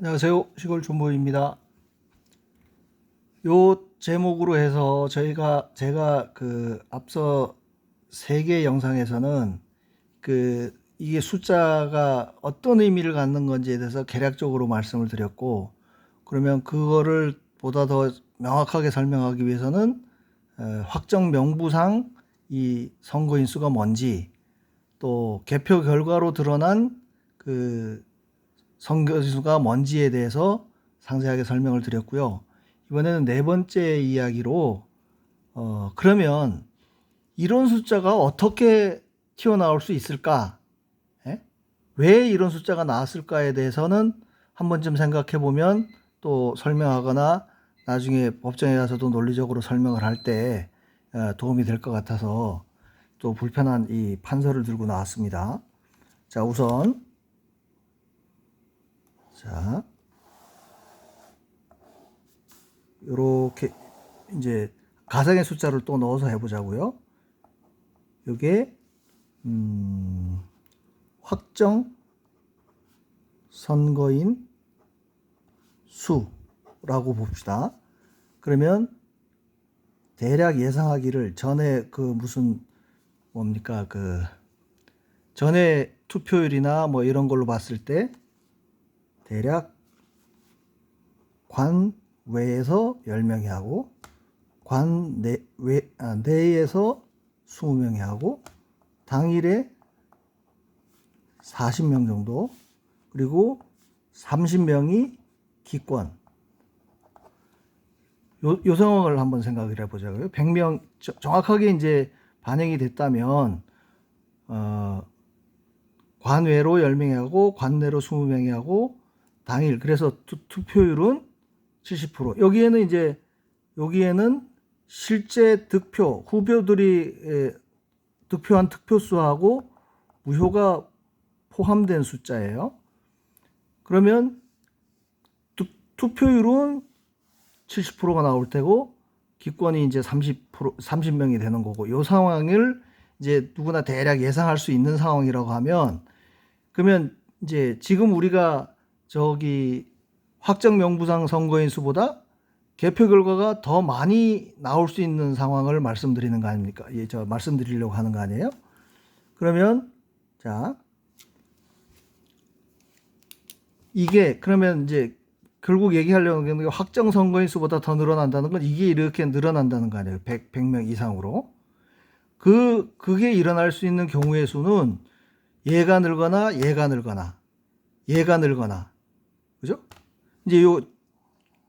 안녕하세요. 시골 존보입니다. 요 제목으로 해서 제가 앞서 3개 영상에서는 이게 숫자가 어떤 의미를 갖는 건지에 대해서 개략적으로 말씀을 드렸고, 그러면 그거를 보다 더 명확하게 설명하기 위해서는 확정 명부상 이 선거인 수가 뭔지, 또 개표 결과로 드러난 그 선거수가 뭔지에 대해서 상세하게 설명을 드렸고요. 이번에는 네 번째 이야기로 그러면 이런 숫자가 어떻게 튀어나올 수 있을까? 예? 왜 이런 숫자가 나왔을까에 대해서는 한 번쯤 생각해 보면 또 설명하거나 나중에 법정에 가서도 논리적으로 설명을 할 때 도움이 될 것 같아서 또 불편한 이 판서를 들고 나왔습니다. 자, 우선 자, 요렇게 이제 가상의 숫자를 또 넣어서 해보자고요. 이게 확정 선거인 수라고 봅시다. 그러면 대략 예상하기를 전에 무슨 뭡니까 전에 투표율이나 뭐 이런 걸로 봤을 때 대략 관 외에서 10명이 하고 관 내에서 20명이 하고 당일에 40명 정도, 그리고 30명이 기권. 요 상황을 한번 생각을 해보자고요. 100명 정확하게 이제 반영이 됐다면 관외로 10명이 하고 관내로 20명이 하고 당일, 그래서 투표율은 70%. 여기에는 실제 득표 후보들이 득표한 득표수하고 무효가 포함된 숫자예요. 그러면 투표율은 70%가 나올 테고 기권이 이제 30명이 되는 거고, 이 상황을 이제 누구나 대략 예상할 수 있는 상황이라고 하면, 그러면 이제 지금 우리가 확정 명부상 선거인 수보다 개표 결과가 더 많이 나올 수 있는 상황을 말씀드리는 거 아닙니까? 예, 말씀드리려고 하는 거 아니에요? 그러면 자, 이게 그러면 이제 결국 얘기하려는 게 확정 선거인 수보다 더 늘어난다는 건 이게 이렇게 늘어난다는 거 아니에요? 100명 이상으로. 그게 일어날 수 있는 경우의 수는 얘가 늘거나 얘가 늘거나 얘가 늘거나, 그죠? 이제 요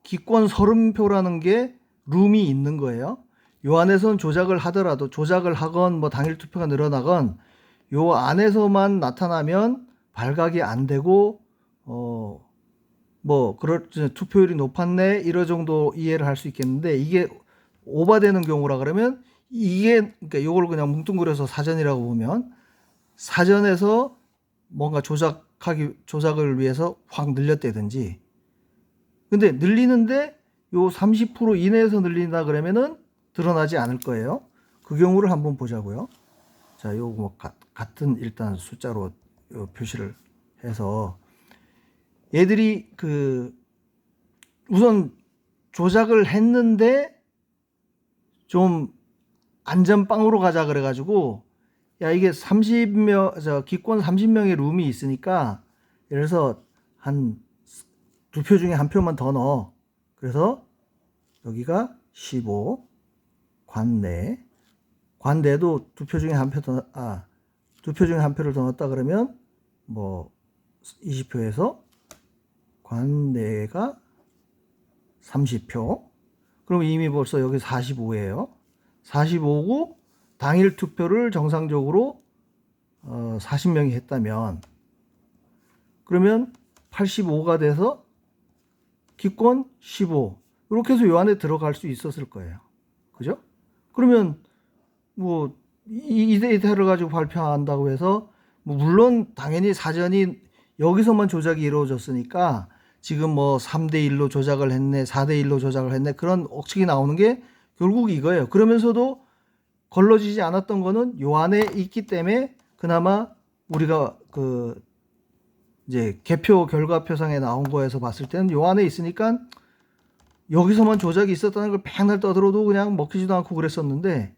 기권 30표라는 게 룸이 있는 거예요. 요 안에서는 조작을 하더라도, 조작을 하건 뭐 당일 투표가 늘어나건 요 안에서만 나타나면 발각이 안 되고 투표율이 높았네 이런 정도 이해를 할 수 있겠는데, 이게 오버되는 경우라 그러면 그러니까 요걸 그냥 뭉뚱그려서 사전이라고 보면, 사전에서 뭔가 조작을 위해서 확 늘렸다든지, 근데 늘리는데 요 30% 이내에서 늘린다 그러면은 드러나지 않을 거예요. 그 경우를 한번 보자고요. 자, 요거 같은 일단 숫자로 표시를 해서, 얘들이 우선 조작을 했는데 좀 안전빵으로 가자 그래가지고, 야, 이게 30명, 기권 30명의 룸이 있으니까 예를 들어서 한 2표 중에 1표만 더 넣어. 그래서 여기가 15, 관내도 2표 중에 1표 더, 2표 중에 1표를 더 넣었다 그러면 뭐 20표에서 관내가 30표. 그럼 이미 벌써 여기 45예요. 45고 당일 투표를 정상적으로 40명이 했다면, 그러면 85가 돼서 기권 15. 이렇게 해서 요 안에 들어갈 수 있었을 거예요. 그죠? 그러면 뭐 이 데이터를 가지고 발표한다고 해서 물론 당연히 사전이 여기서만 조작이 이루어졌으니까 지금 뭐 3대 1로 조작을 했네, 4대 1로 조작을 했네, 그런 억측이 나오는 게 결국 이거예요. 그러면서도 걸러지지 않았던 거는 요 안에 있기 때문에 그나마 우리가 이제 개표 결과표상에 나온 거에서 봤을 때는 요 안에 있으니까 여기서만 조작이 있었다는 걸 맨날 떠들어도 그냥 먹히지도 않고 그랬었는데,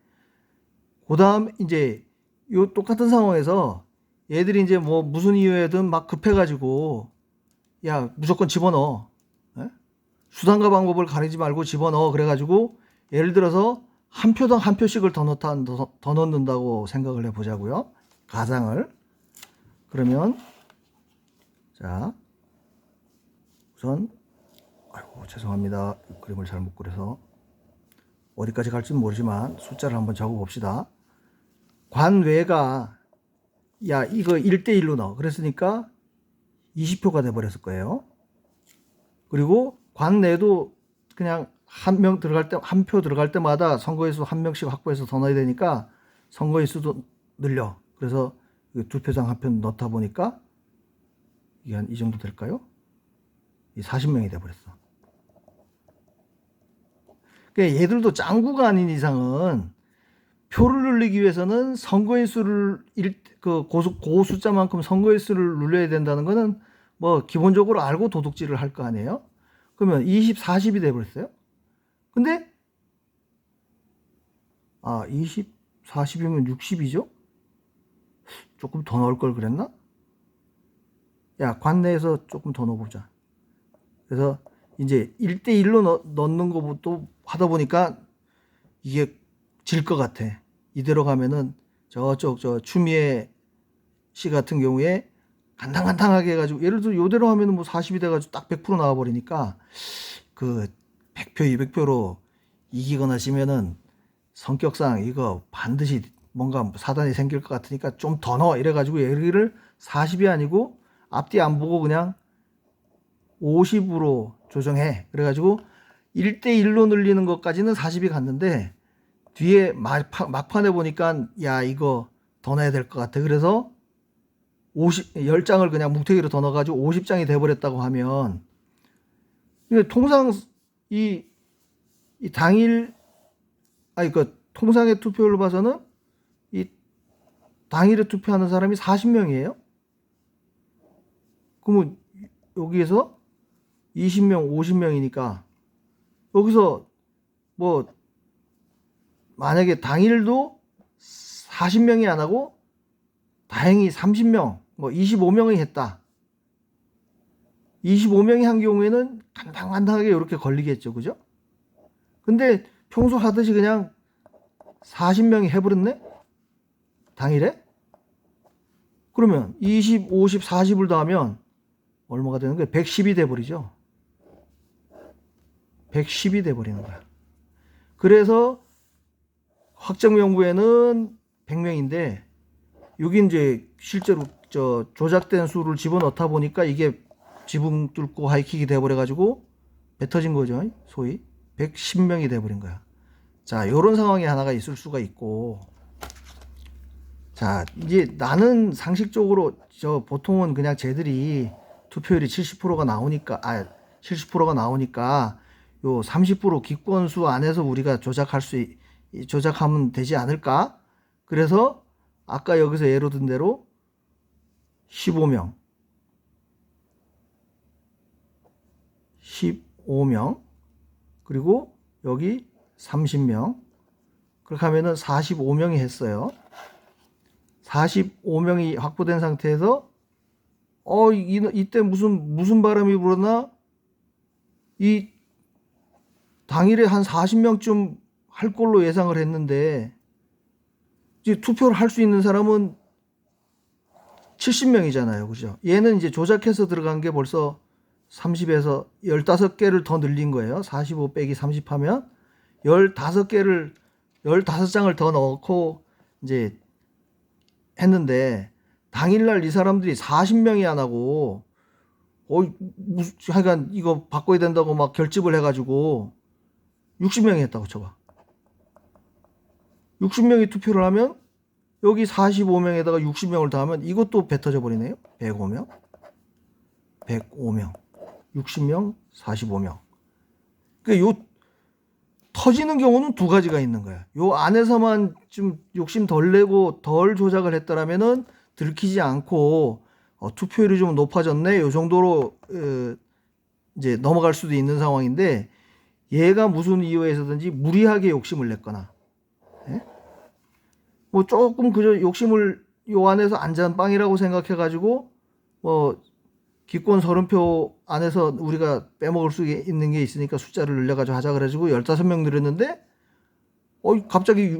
그 다음 이제 요 똑같은 상황에서 얘들이 이제 뭐 무슨 이유에든 막 급해가지고 야 무조건 집어넣어, 예? 수단과 방법을 가리지 말고 집어넣어, 그래가지고 예를 들어서 한 표당 한 표씩을 더 넣는다고 생각을 해보자고요. 가상을. 그러면 자 우선 아이고 죄송합니다. 그림을 잘못 그려서 어디까지 갈지는 모르지만 숫자를 한번 적어 봅시다. 관외가 야 이거 1대1로 넣어, 그랬으니까 20표가 돼 버렸을 거예요. 그리고 관내도 그냥 한 명 들어갈 때, 한 표 들어갈 때마다 선거인수 한 명씩 확보해서 더 넣어야 되니까 선거인수도 늘려. 그래서 두 표당 한 표 넣다 보니까 이게 한 이 정도 될까요? 이 40명이 돼 버렸어. 그러니까 얘들도 짱구가 아닌 이상은 표를 늘리기 위해서는 선거인 수를 그 숫자만큼 선거인 수를 늘려야 된다는 거는 뭐 기본적으로 알고 도둑질을 할 거 아니에요? 그러면 20, 40이 돼 버렸어요. 근데 20, 40이면 60이죠? 조금 더 넣을 걸 그랬나? 야, 관내에서 조금 더 넣어보자. 그래서 이제 1대1로 넣는 것부터 하다 보니까 이게 질 것 같아. 이대로 가면은 저쪽 저 추미애 씨 같은 경우에 간당간당하게 해가지고 예를 들어 요대로 하면은 뭐 40이 돼가지고 딱 100% 나와버리니까 그 100표 200표로 이기거나 지면은 성격상 이거 반드시 뭔가 사단이 생길 것 같으니까 좀 더 넣어 이래가지고 여기를 40이 아니고 앞뒤 안 보고 그냥 50으로 조정해. 그래가지고 1대1로 늘리는 것까지는 40이 갔는데 뒤에 막판에 보니까 야 이거 더 넣어야 될 것 같아. 그래서 10장을 그냥 뭉태기로 더 넣어가지고 50장이 돼버렸다고 하면, 통상 이 당일 그 통상의 투표율로 봐서는 이 당일에 투표하는 사람이 40명이에요. 그러면 여기에서 20명, 50명이니까 여기서 뭐 만약에 당일도 40명이 안 하고 다행히 30명, 뭐 25명이 했다. 25명이 한 경우에는 간당간당하게 이렇게 걸리겠죠. 그죠? 근데 평소 하듯이 그냥 40명이 해버렸네? 당일에? 그러면 20, 50, 40을 더하면 얼마가 되는 거야? 110이 돼버리죠. 110이 돼버리는 거야. 그래서 확정명부에는 100명인데 여기 이제 실제로 조작된 수를 집어넣다 보니까 이게 지붕 뚫고 하이킥이 돼버려가지고 배 터진 거죠. 소위 110명이 돼버린 거야. 자, 요런 상황이 하나가 있을 수가 있고, 자, 이제 나는 상식적으로 보통은 그냥 쟤들이 투표율이 70%가 나오니까 70%가 나오니까 요 30% 기권수 안에서 우리가 조작하면 되지 않을까? 그래서 아까 여기서 예로 든 대로 15명 그리고 여기 30명, 그렇게 하면은 45명이 했어요. 45명이 확보된 상태에서 이때 무슨 바람이 불었나? 이 당일에 한 40명쯤 할 걸로 예상을 했는데 이제 투표를 할 수 있는 사람은 70명이잖아요. 그죠? 얘는 이제 조작해서 들어간 게 벌써 30에서 15개를 더 늘린 거예요. 45 빼기 30 하면 15장을 더 넣고 이제 했는데, 당일날 이 사람들이 40명이 안 하고 하여간 이거 바꿔야 된다고 막 결집을 해가지고 60명이 했다고 쳐봐. 60명이 투표를 하면 여기 45명에다가 60명을 더하면 이것도 배 터져 버리네요. 105명 60명 45명. 그러니까 요 터지는 경우는 두 가지가 있는 거야. 요 안에서만 좀 욕심 덜 내고 덜 조작을 했더라면은 들키지 않고 투표율이 좀 높아졌네. 요 정도로 이제 넘어갈 수도 있는 상황인데 얘가 무슨 이유에서든지 무리하게 욕심을 냈거나 예? 뭐 조금 그저 욕심을 요 안에서 안전빵이라고 생각해 가지고 뭐 기권 30표 안에서 우리가 빼먹을 수 있는 게 있으니까 숫자를 늘려가지고 하자 그래가지고 15명 늘렸는데 갑자기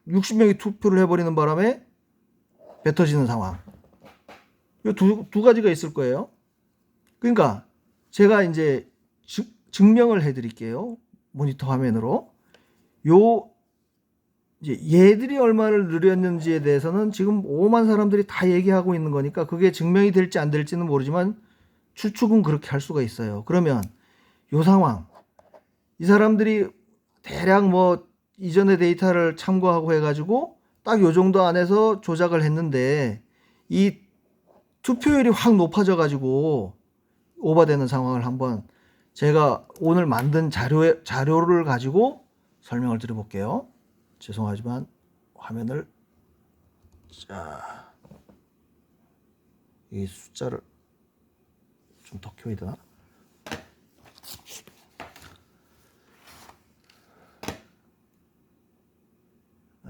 60명이 투표를 해버리는 바람에 뱉어지는 상황. 이 두 가지가 있을 거예요. 그러니까 제가 이제 증명을 해드릴게요. 모니터 화면으로. 이제 얘들이 얼마를 늘렸는지에 대해서는 지금 5만 사람들이 다 얘기하고 있는 거니까 그게 증명이 될지 안 될지는 모르지만 추측은 그렇게 할 수가 있어요. 그러면 요 상황, 이 사람들이 대략 뭐 이전의 데이터를 참고하고 해가지고 딱 요 정도 안에서 조작을 했는데 이 투표율이 확 높아져가지고 오버되는 상황을 한번 제가 오늘 만든 자료를 가지고 설명을 드려볼게요. 죄송하지만 화면을 이 숫자를 좀 더 키워야 되나?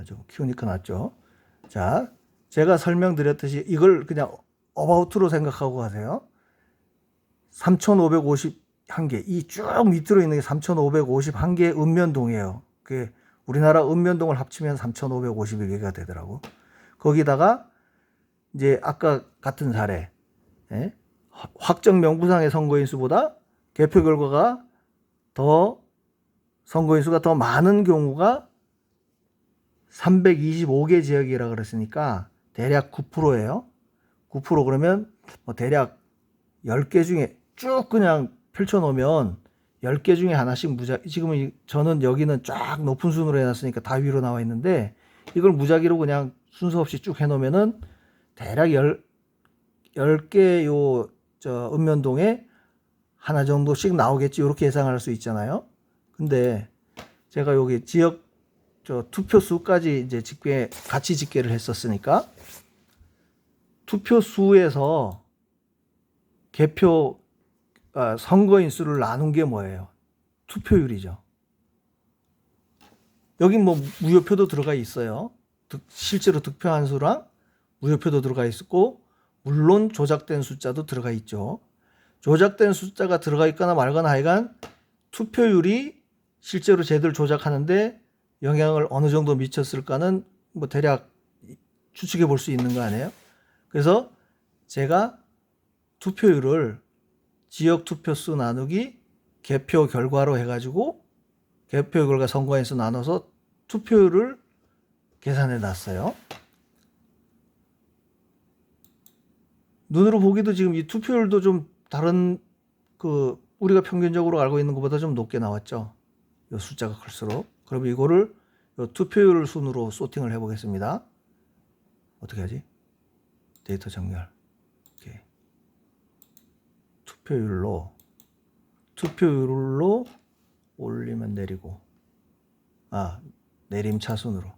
좀 키우니까 낫죠. 자, 제가 설명드렸듯이 이걸 그냥 어바웃으로 생각하고 가세요. 3,551개, 이 쭉 밑으로 있는 게 3,551개 읍면동이에요. 그게 우리나라 읍면동을 합치면 3,551개가 되더라고. 거기다가 이제 아까 같은 사례, 확정 명부상의 선거인 수보다 개표 결과가 선거인 수가 더 많은 경우가 325개 지역이라 그랬으니까 대략 9%예요. 9% 그러면 뭐 대략 10개 중에 쭉 그냥 펼쳐놓으면 10개 중에 하나씩 지금은 저는 여기는 쫙 높은 순으로 해놨으니까 다 위로 나와 있는데 이걸 무작위로 그냥 순서 없이 쭉 해놓으면은 대략 10개 읍면동에 하나 정도씩 나오겠지. 이렇게 예상할 수 있잖아요. 근데 제가 여기 지역 투표 수까지 이제 같이 집계를 했었으니까 투표 수에서 선거인 수를 나눈 게 뭐예요? 투표율이죠. 여기 뭐 무효표도 들어가 있어요. 실제로 득표한 수랑 무효표도 들어가 있었고 물론 조작된 숫자도 들어가 있죠. 조작된 숫자가 들어가 있거나 말거나 하여간 투표율이 실제로 쟤들 조작하는데 영향을 어느 정도 미쳤을까는 뭐 대략 추측해 볼 수 있는 거 아니에요? 그래서 제가 투표율을 지역 투표수 나누기 개표 결과로 해가지고 개표 결과 선거인 수 나눠서 투표율을 계산해 놨어요. 눈으로 보기도 지금 이 투표율도 좀 다른 우리가 평균적으로 알고 있는 것보다 좀 높게 나왔죠. 이 숫자가 클수록. 그럼 이거를 투표율 순으로 소팅을 해보겠습니다. 어떻게 하지? 데이터 정렬. 이렇게. 투표율로 올리면 내리고. 내림차순으로.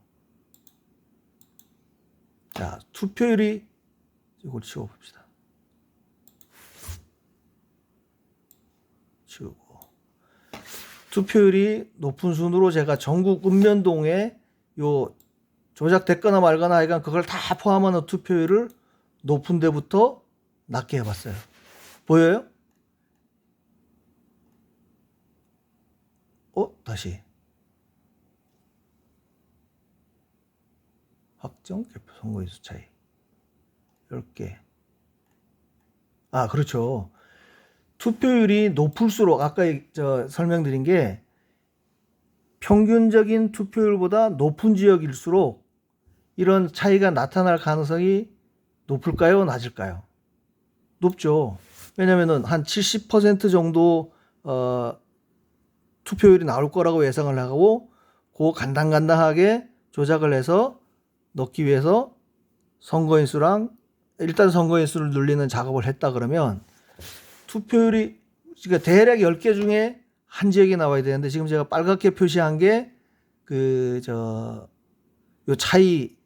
자, 투표율이 이걸 치워봅시다. 치우고. 투표율이 높은 순으로 제가 전국 읍면동에 조작됐거나 말거나 하여간 그걸 다 포함하는 투표율을 높은 데부터 낮게 해봤어요. 보여요? 다시. 확정 개표 선거인수 차이. 10개. 그렇죠. 투표율이 높을수록 아까 설명드린 게 평균적인 투표율보다 높은 지역일수록 이런 차이가 나타날 가능성이 높을까요? 낮을까요? 높죠. 왜냐면은 한 70% 정도 투표율이 나올 거라고 예상을 하고 간당간당하게 조작을 해서 넣기 위해서 일단 선거인 수를 늘리는 작업을 했다 그러면 투표율이 그러니까 대략 10개 중에 한 지역이 나와야 되는데 지금 제가 빨갛게 표시한 게 요 차이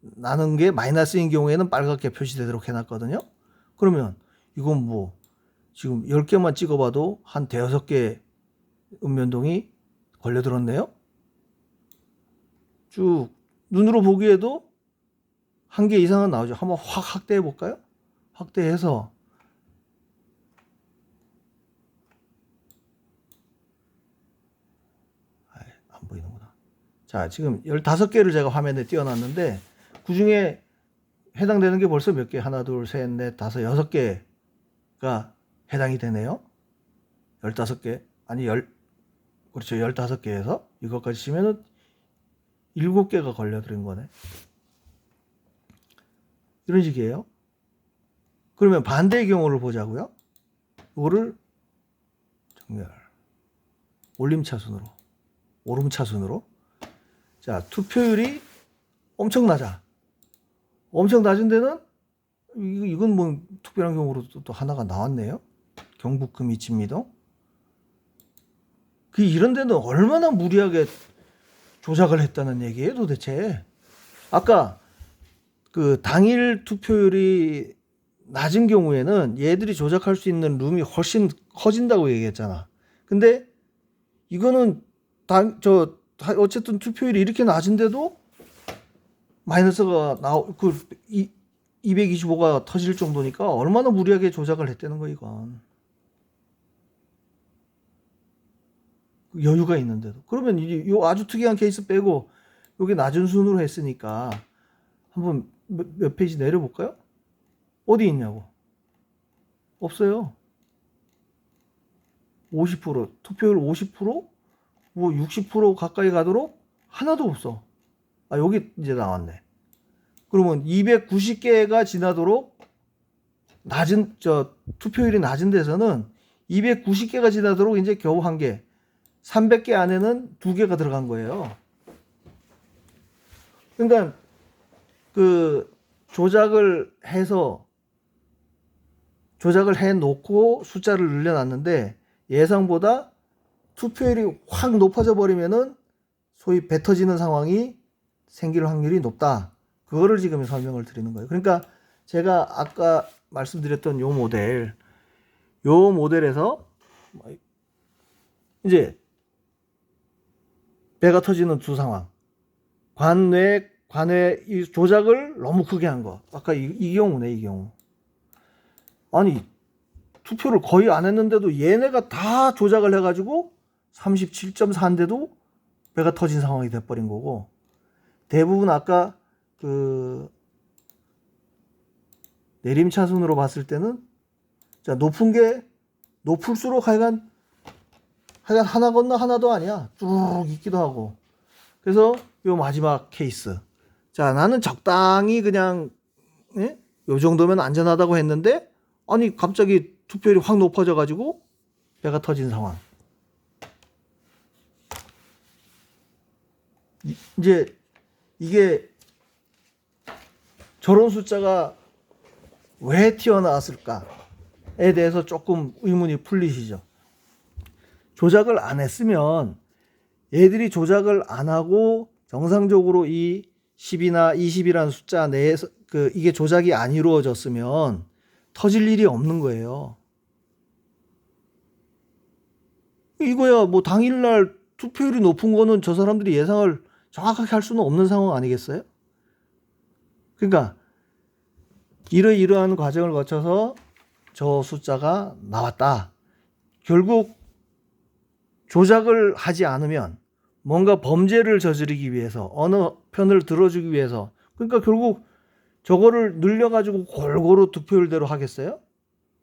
나는 게 마이너스인 경우에는 빨갛게 표시되도록 해놨거든요. 그러면 이건 뭐 지금 10개만 찍어봐도 한 대여섯 개 읍면동이 걸려들었네요. 쭉 눈으로 보기에도 한 개 이상은 나오죠. 한번 확 확대해 볼까요? 확대해서 안 보이는구나. 자, 지금 15개를 제가 화면에 띄워놨는데 그 중에 해당되는 게 벌써 몇 개? 하나, 둘, 셋, 넷, 다섯, 6개가 해당이 되네요. 15개. 아니, 그렇죠. 15개에서 이것까지 치면은 7개가 걸려들은 거네. 이런 식이에요. 그러면 반대의 경우를 보자고요. 이거를 정렬. 올림차순으로. 오름차순으로. 자, 투표율이 엄청 낮아. 엄청 낮은 데는 이건 뭐 특별한 경우로 또 하나가 나왔네요. 경북 금이치미동. 이런 데는 얼마나 무리하게 조작을 했다는 얘기예요, 도대체. 아까 그 당일 투표율이 낮은 경우에는 얘들이 조작할 수 있는 룸이 훨씬 커진다고 얘기했잖아. 근데 이거는 어쨌든 투표율이 이렇게 낮은데도 마이너스가 225가 터질 정도니까 얼마나 무리하게 조작을 했다는 거, 이건. 여유가 있는데도. 그러면 이 아주 특이한 케이스 빼고 여기 낮은 순으로 했으니까 한번 몇 페이지 내려볼까요? 어디 있냐고. 없어요. 50%, 투표율 50%, 뭐 60% 가까이 가도록 하나도 없어. 아, 여기 이제 나왔네. 그러면 290개가 지나도록 투표율이 낮은 데서는 290개가 지나도록 이제 겨우 한 개, 300개 안에는 2개가 들어간 거예요. 그러니까 조작을 해 놓고 숫자를 늘려놨는데 예상보다 투표율이 확 높아져 버리면은 소위 배 터지는 상황이 생길 확률이 높다. 그거를 지금 설명을 드리는 거예요. 그러니까 제가 아까 말씀드렸던 요 모델에서 이제 배가 터지는 두 상황. 관외 이 조작을 너무 크게 한 거. 아까 이 경우네, 이 경우. 아니, 투표를 거의 안 했는데도 얘네가 다 조작을 해가지고 37.4인데도 배가 터진 상황이 돼버린 거고, 대부분 아까 내림차순으로 봤을 때는 자, 높을수록 하여간 하나 건너 하나도 아니야. 쭉 있기도 하고. 그래서 요 마지막 케이스. 자, 나는 적당히 그냥 요 정도면 안전하다고 했는데 아니 갑자기 투표율이 확 높아져 가지고 배가 터진 상황. 이제 이게 저런 숫자가 왜 튀어나왔을까에 대해서 조금 의문이 풀리시죠. 조작을 안 했으면 얘들이 조작을 안 하고 정상적으로 이 10이나 20이라는 숫자 내에서 이게 조작이 안 이루어졌으면 터질 일이 없는 거예요. 이거야 뭐 당일날 투표율이 높은 거는 저 사람들이 예상을 정확하게 할 수는 없는 상황 아니겠어요? 그러니까 이러한 과정을 거쳐서 저 숫자가 나왔다. 결국 조작을 하지 않으면 뭔가 범죄를 저지르기 위해서 어느 편을 들어주기 위해서 그러니까 결국 저거를 늘려가지고 골고루 득표율대로 하겠어요?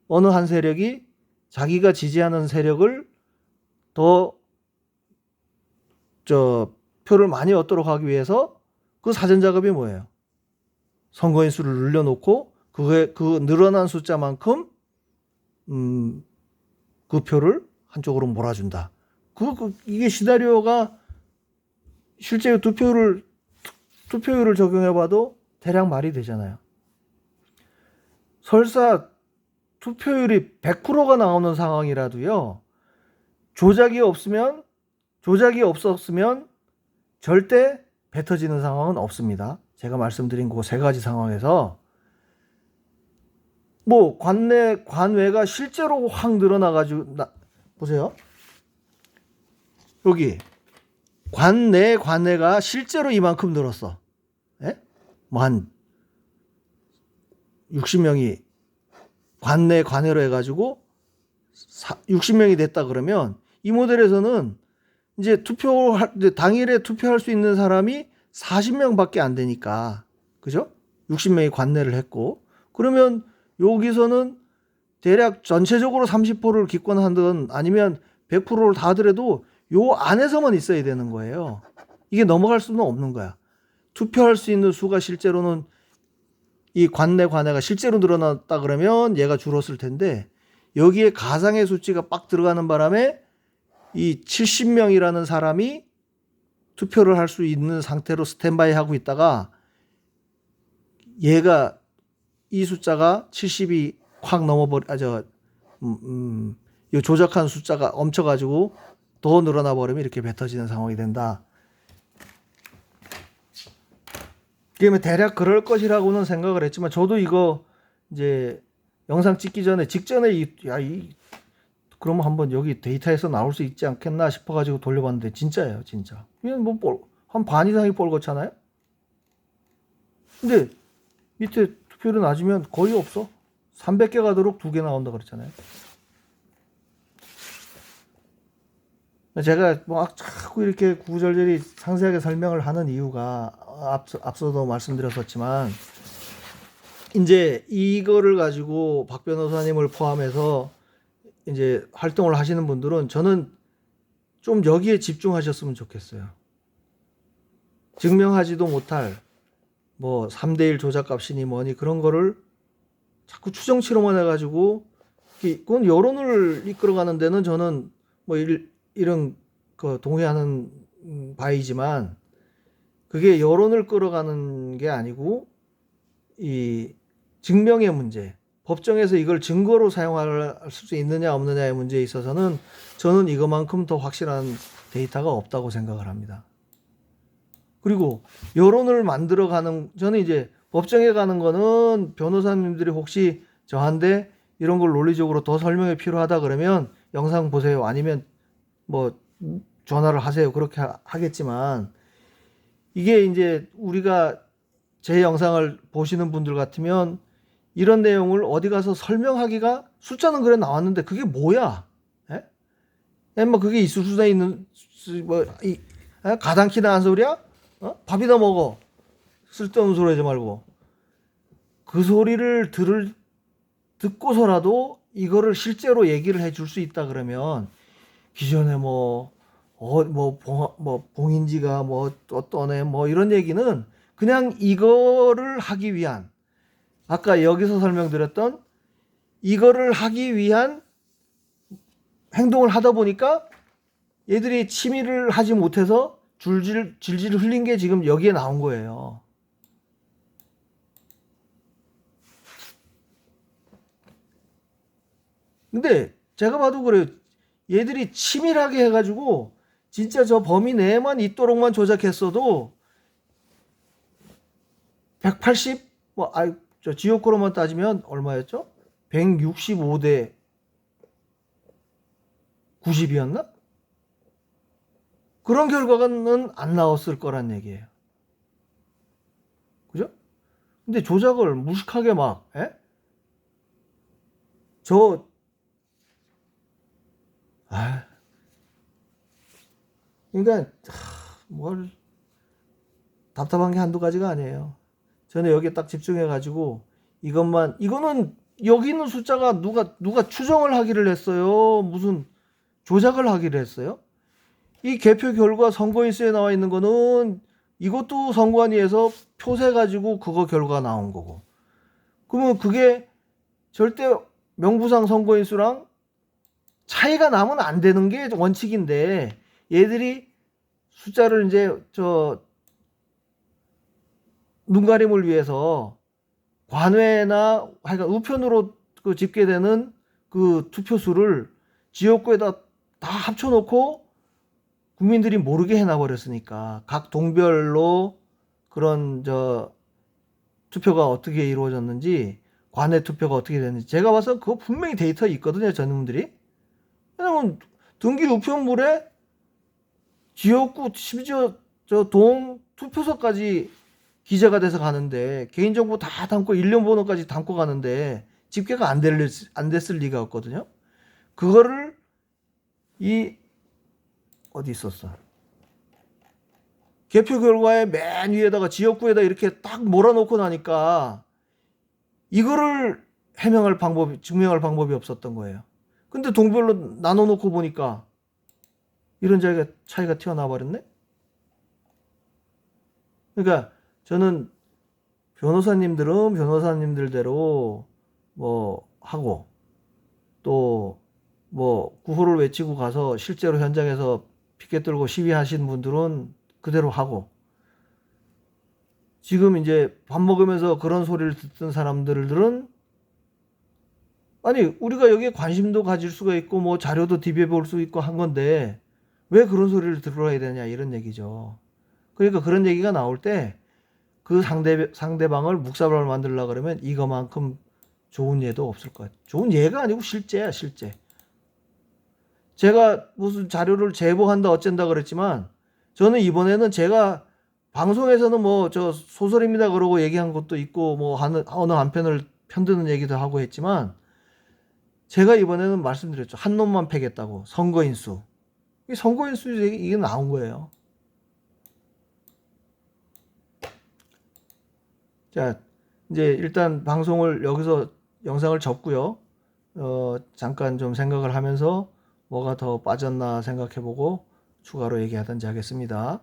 어느 한 세력이 자기가 지지하는 세력을 더 표를 많이 얻도록 하기 위해서 그 사전 작업이 뭐예요? 선거인 수를 늘려놓고 그 늘어난 숫자만큼 그 표를 한쪽으로 몰아준다. 이게 시나리오가 실제 투표율을 적용해봐도 대략 말이 되잖아요. 설사 투표율이 100%가 나오는 상황이라도요, 조작이 없었으면 절대 배 터지는 상황은 없습니다. 제가 말씀드린 그 세 가지 상황에서 뭐 관외가 실제로 확 늘어나가지고 보세요. 여기 관내가 실제로 이만큼 늘었어. 예? 뭐 한 60명이 관외로 해가지고 60명이 됐다 그러면 이 모델에서는 이제 당일에 투표할 수 있는 사람이 40명밖에 안 되니까, 그죠? 60명이 관내를 했고, 그러면 여기서는 대략 전체적으로 30%를 기권하든 아니면 100%를 다 하더라도 요 안에서만 있어야 되는 거예요. 이게 넘어갈 수는 없는 거야. 투표할 수 있는 수가 실제로는 이 관내가 실제로 늘어났다 그러면 얘가 줄었을 텐데, 여기에 가상의 수치가 빡 들어가는 바람에 이 70명이라는 사람이 투표를 할 수 있는 상태로 스탠바이 하고 있다가 얘가 이 숫자가 70이 확 이 조작한 숫자가 엄쳐가지고 더 늘어나 버리면 이렇게 뱉어지는 상황이 된다. 그러면 대략 그럴 것이라고는 생각을 했지만, 저도 이거 이제 영상 찍기 직전에 그러면 한번 여기 데이터에서 나올 수 있지 않겠나 싶어가지고 돌려봤는데 진짜예요, 진짜. 이건 뭐 한 반 이상이 뻘겋잖아요. 근데 밑에 투표율이 낮으면 거의 없어. 300개 가도록 2개 나온다 그랬잖아요. 제가 뭐 자꾸 이렇게 구구절절히 상세하게 설명을 하는 이유가 앞서도 말씀드렸었지만, 이제 이거를 가지고 박 변호사님을 포함해서 이제 활동을 하시는 분들은 저는 좀 여기에 집중하셨으면 좋겠어요. 증명하지도 못할 뭐 3대1 조작값이니 뭐니 그런 거를 자꾸 추정치로만 해가지고, 그건 여론을 이끌어가는 데는 저는 뭐 이런 거 동의하는 바이지만, 그게 여론을 끌어가는 게 아니고 이 증명의 문제, 법정에서 이걸 증거로 사용할 수 있느냐 없느냐의 문제에 있어서는 저는 이것만큼 더 확실한 데이터가 없다고 생각을 합니다. 그리고 여론을 만들어가는, 저는 이제 법정에 가는 거는 변호사님들이 혹시 저한테 이런 걸 논리적으로 더 설명이 필요하다 그러면 영상 보세요, 아니면 뭐 전화를 하세요, 그렇게 하겠지만, 이게 이제 우리가 제 영상을 보시는 분들 같으면 이런 내용을 어디 가서 설명하기가, 숫자는 그래 나왔는데 그게 뭐야? 예? 뭐 그게 있을 수도 있는 가당키나 한 소리야? 밥이나 먹어. 쓸데없는 소리 하지 말고. 그 소리를 듣고서라도 이거를 실제로 얘기를 해줄 수 있다 그러면, 기존에 봉인지가 떠네 이런 얘기는 그냥 이거를 하기 위한, 아까 여기서 설명드렸던 이거를 하기 위한 행동을 하다 보니까 얘들이 침의를 하지 못해서 질질 흘린 게 지금 여기에 나온 거예요. 근데 제가 봐도 그래요. 얘들이 치밀하게 해가지고 진짜 저 범위 내에만 있도록만 조작했어도 180, 저 지옥으로만 따지면 얼마였죠? 165대 90이었나? 그런 결과는 안 나왔을 거란 얘기예요. 그죠? 근데 조작을 무식하게 그러니까 뭘 답답한 게 한두 가지가 아니에요. 저는 여기에 딱 집중해가지고 이거는 여기 있는 숫자가 누가 추정을 하기를 했어요? 무슨 조작을 하기를 했어요? 이 개표 결과 선거인수에 나와 있는 거는 이것도 선관위에서 표세 가지고 그거 결과 나온 거고, 그러면 그게 절대 명부상 선거인수랑 차이가 나면 안 되는 게 원칙인데, 얘들이 숫자를 이제 눈가림을 위해서 관외나 하여간 우편으로 그 집계되는 그 투표수를 지역구에다 다 합쳐놓고 국민들이 모르게 해놔버렸으니까, 각 동별로 그런 투표가 어떻게 이루어졌는지 관내 투표가 어떻게 됐는지. 제가 봐서 그거 분명히 데이터 있거든요, 전문들이. 왜냐면 등기 우편물에 지역구 심지어 저 동 투표소까지 기재가 돼서 가는데 개인정보 다 담고 일련 번호까지 담고 가는데 집계가 안 됐을 리가 없거든요. 그거를 이 어디 있었어? 개표 결과에 맨 위에다가 지역구에다 이렇게 딱 몰아놓고 나니까 이거를 해명할 방법이, 증명할 방법이 없었던 거예요. 근데 동별로 나눠놓고 보니까 이런 차이가 튀어나와 버렸네? 그러니까 저는 변호사님들은 변호사님들대로 뭐 하고 또 뭐 구호를 외치고 가서 실제로 현장에서 피켓 들고 시위하신 분들은 그대로 하고, 지금 이제 밥 먹으면서 그런 소리를 듣던 사람들은 아니 우리가 여기에 관심도 가질 수가 있고 뭐 자료도 디비해 볼 수 있고 한 건데 왜 그런 소리를 들어야 되냐 이런 얘기죠. 그러니까 그런 얘기가 나올 때 그 상대방을 묵사발을 만들려고 그러면 이거만큼 좋은 예도 없을 것 같아요. 좋은 예가 아니고 실제야, 실제. 제가 무슨 자료를 제보한다 어쩐다 그랬지만 저는 이번에는 제가 방송에서는 뭐 저 소설입니다 그러고 얘기한 것도 있고 뭐 어느 한편을 편드는 얘기도 하고 했지만 제가 이번에는 말씀드렸죠. 한 놈만 패겠다고. 선거인 수. 이 선거인 수 이게 나온 거예요. 자, 이제 일단 방송을 여기서 영상을 접고요. 잠깐 좀 생각을 하면서 뭐가 더 빠졌나 생각해보고 추가로 얘기하든지 하겠습니다.